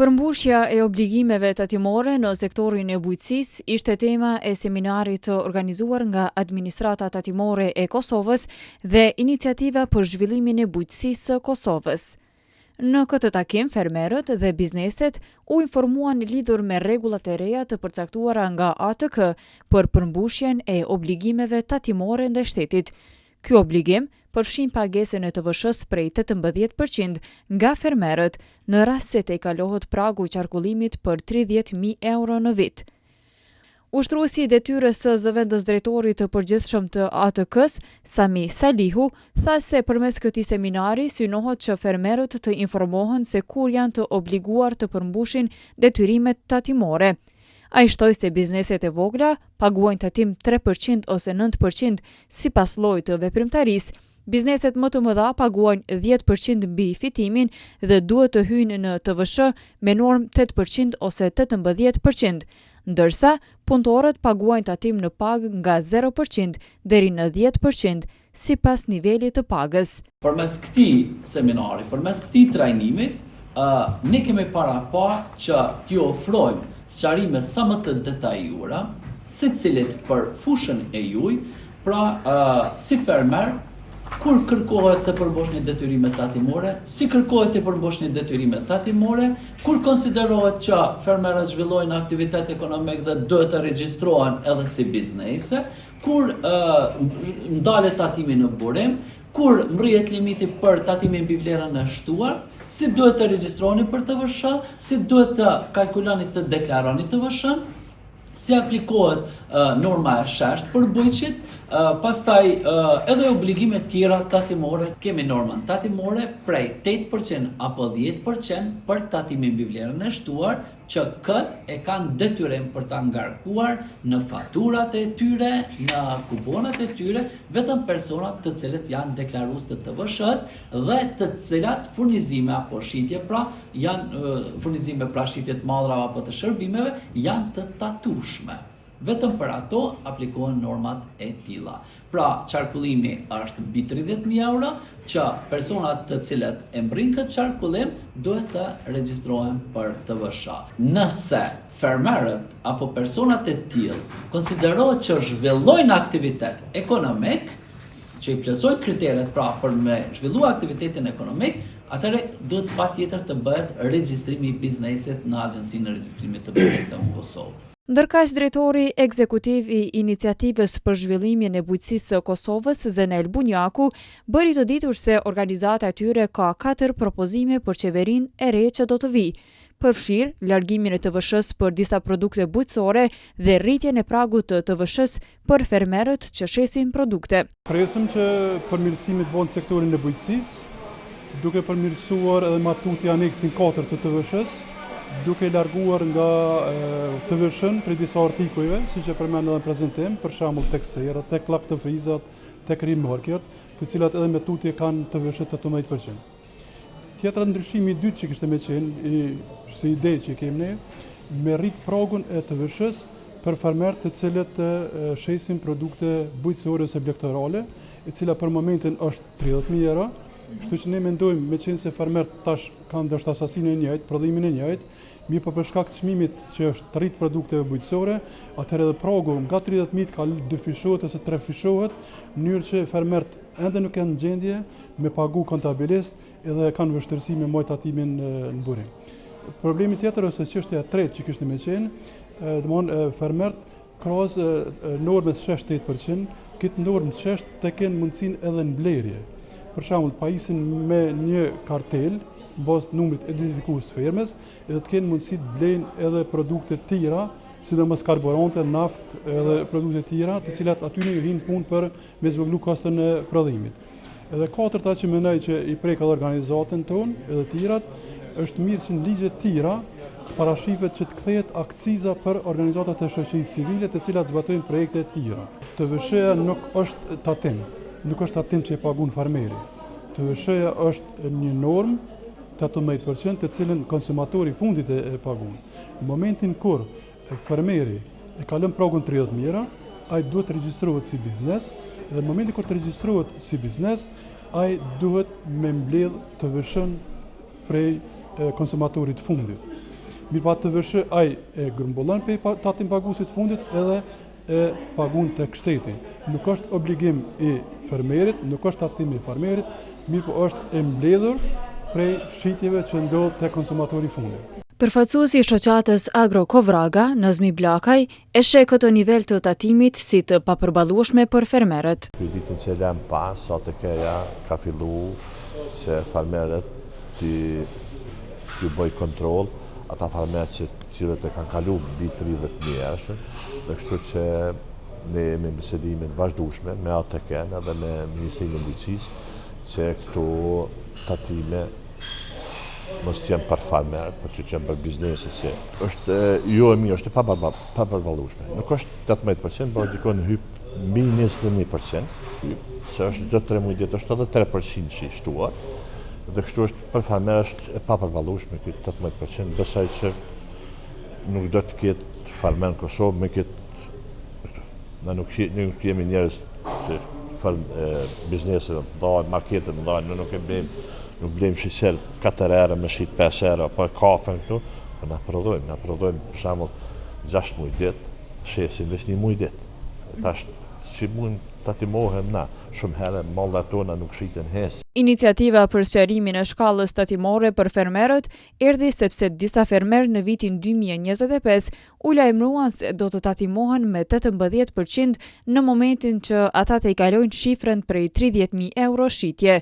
Përmbushja e obligimeve tatimore në sektorin e bujqësisë ishte tema e seminarit të organizuar nga Administrata Tatimore e Kosovës dhe Iniciativa për Zhvillimin e Bujqësisë së Kosovës. Në këtë takim, fermerët dhe bizneset u informuan lidhur me rregullat e reja të përcaktuara nga ATK për përmbushjen e obligimeve tatimore ndaj shtetit. Ky obligim përfshin pagesën e TVSH-s prej 18% nga fermerët në rast se te kalohet pragu i qarkullimit për 30.000 euro në vit. Ushtruesi i detyrës së zëvendës drejtorit të përgjithshëm të ATK-s, Sami Salihu, tha se përmes këtij seminari synohet që fermerët të informohen se kur janë të obliguar të përmbushin detyrimet tatimore. Ai shtoi se bizneset e vogla paguajnë tatim 3% ose 9% sipas llojit të veprimtarisë. Bizneset më të mëdha paguajnë 10% mbi fitimin dhe duhet të hyjnë në TVSH me normë 8% ose 18%, ndërsa punëtorët paguajnë tatim në pagë nga 0% deri në 10% sipas nivelit të pagës. Përmes këtij seminari, përmes këtij trajnimi, ne kemi para pa që t'ju ofrojmë sqarime sa më të detajuara, secilit për fushën e juaj, pra si fermer, kur kërkohet të përmbushni detyrimet tatimore, si kërkohet të përmbushni detyrimet tatimore, kur konsiderohet që fermerët zhvillojnë aktivitet ekonomik dhe duhet të regjistrohen edhe si biznese, kur ndalet tatimi në burim, kur mrihet limiti për tatimin mbi vlerën e shtuar, si duhet të regjistroheni për TVSH, si duhet të kalkuloni të deklaroni TVSH, si aplikohet norma e sheshtë për bujqit, pastaj edhe obligime tjera tatimore. Kemi normën tatimore prej 8% apo 10% për tatimin mbi vlerën e shtuar, që këtë e kanë detyrim për ta ngarkuar në faturat e tyre, në kuponat e tyre, vetëm personat të cilët janë deklarues të TVSH-s dhe të cilat furnizime apo shitje janë furnizime pra shitje të madra apo të shërbimeve janë të tatueshme. Vetëm për ato aplikohen normat e tilla. Pra, qarkullimi është mbi 30.000 euro, që personat të cilët e mbrin këtë qarkullim duhet të regjistrohen për TVSH. Nëse fermerët apo personat e tillë konsiderohet që zhvillojnë aktivitet ekonomik, që i plotësojnë kriteret pra për me zhvilluar aktivitetin ekonomik, atëherë duhet patjetër të bëhet regjistrimi i biznesit në Agjencinë e Regjistrimit të Bizneseve në Kosovë. Ndërkaq drejtori ekzekutiv i Iniciativës për Zhvillimin e Bujqësisë së Kosovës, Zenel Bunjaku, bëri të ditur se organizata e tyre ka 4 propozime për qeverinë e re që do të vijë, përfshir largimin e TVSH-s për disa produkte bujqësore dhe rritjen e pragut të TVSH-s për fermerët që shesin produkte. Presim që përmirësimit bëhen sektorin e bujqësisë, duke përmirësuar edhe matutja aneksin 4 të TVSH-s, duke larguar nga TVSH-n për disa artikujve, siç e përmend edhe në prezantim, për shembull tek serrat, tek laktofrizat, tek rimorkjet, të cilat edhe me tutje kanë TVSH 18%. Tjetër ndryshimi i dytë që kishte më qenë, si ide që kemi ne, me rrit pragun e TVSH-s për fermerët të cilët shesin produkte bujqësore ose blegtorale, e cila për momentin është 30.000 euro. Kështu që ne mendojmë me qenë se fermerët tash kanë ndoshta sasinë e njëjtë, prodhimin e njëjtë, mirë po për shkak të çmimit që është të rrit produkteve bujqësore, atëherë edhe pragu nga 30.000 ka dyfishohet ose trefishohet, në mënyrë që fermerët ende nuk janë në gjendje me pagu kontabilist edhe kanë vështirësi me marrë tatimin në burim. Problemi tjetër ose çështja e tretë që kishte më qenë, domthonë fermerët krahas normës së 8%, këtë normë të sheshtë të kenë mundësinë edhe në blerje. Për shembull, pajisin me një kartel, bazë numrit identifikues të fermës, edhe të kenë mundësi të blejnë edhe produkte të tjera, sidomos karburante, naftë edhe produkte të tjera, të cilat aty në vinë punë për me zvogëlu kostën e prodhimit. Edhe katërta që mendoj që i prek edhe organizatën tonë edhe të tjerat, është mirë që në ligje të tjera të parashifet që të kthehet akciza për organizatat e shoqërisë civile, të cilat zbatojnë projekte të tjera. TVSH-ja nuk është tatim. Nuk është tatim që i pagun farmeri. TVSH-ja është një normë 18% të cilën konsumatori fundit e pagun. Në momentin kur farmeri e kalon pragun 30.000 euro, ai duhet të regjistrohet si biznes, dhe në momentin kur të regjistrohet si biznes, ai duhet me mbledh TVSH-n prej konsumatorit fundit. mirë pa të vëshë ai e grumbullon pe tatim paguesit fundit edhe e pagun tek shteti. Nuk është obligim i fermerit, nuk është tatim i farmerit, mirë po është e mbledhur prej shitjeve që ndodh te konsumatori i fundit. Përfaqësuesi i shoqatës Agro Kovraga, Nazmi Blakaj, e sheh këtë nivel të tatimit si të papërballueshme për fermerët. Ky ditën që lëm pas, sot e keja ka fillu se farmerët t'ju bëj kontroll, ata farmerët që cilët e kanë kalu mbi 30.000 herë, dhe kështu që ne jemi në bisedime të vazhdueshme me ATK-n edhe me Ministrinë e Bujqësisë që këto tatime mos jenë për farmerët, për të qenë për bizneset që është jo e mirë, është papërballueshme. Nuk është 18%, por dikon hyp mbi 21%, se është çdo 3 muaj ditë është edhe 3% që i shtuar. Dhe kështu është për farmerë është e papërballueshme ky 18%, besoj që nuk do të ketë farmerë në Kosovë me këtë. Na nuk jemi njerëz që bizneset ndajnë, marketet ndajnë, nuk e bëjmë. Nuk blejmë shisel 4 herë me shit 5 herë, apo kafe këtu, po na prodhojmë për shembull 6 muaj ditë, shesin veç 1 muaj ditë. Tash si mund tatimohem na, shumë herë mallat tona nuk shiten hes. Iniciativa për sqarimin e shkallës tatimore për fermerët erdhi sepse disa fermerë në vitin 2025 u lajmëruan se do të tatimohen me 18% në momentin që ata të i kalojnë shifrën prej 30.000 euro shitje.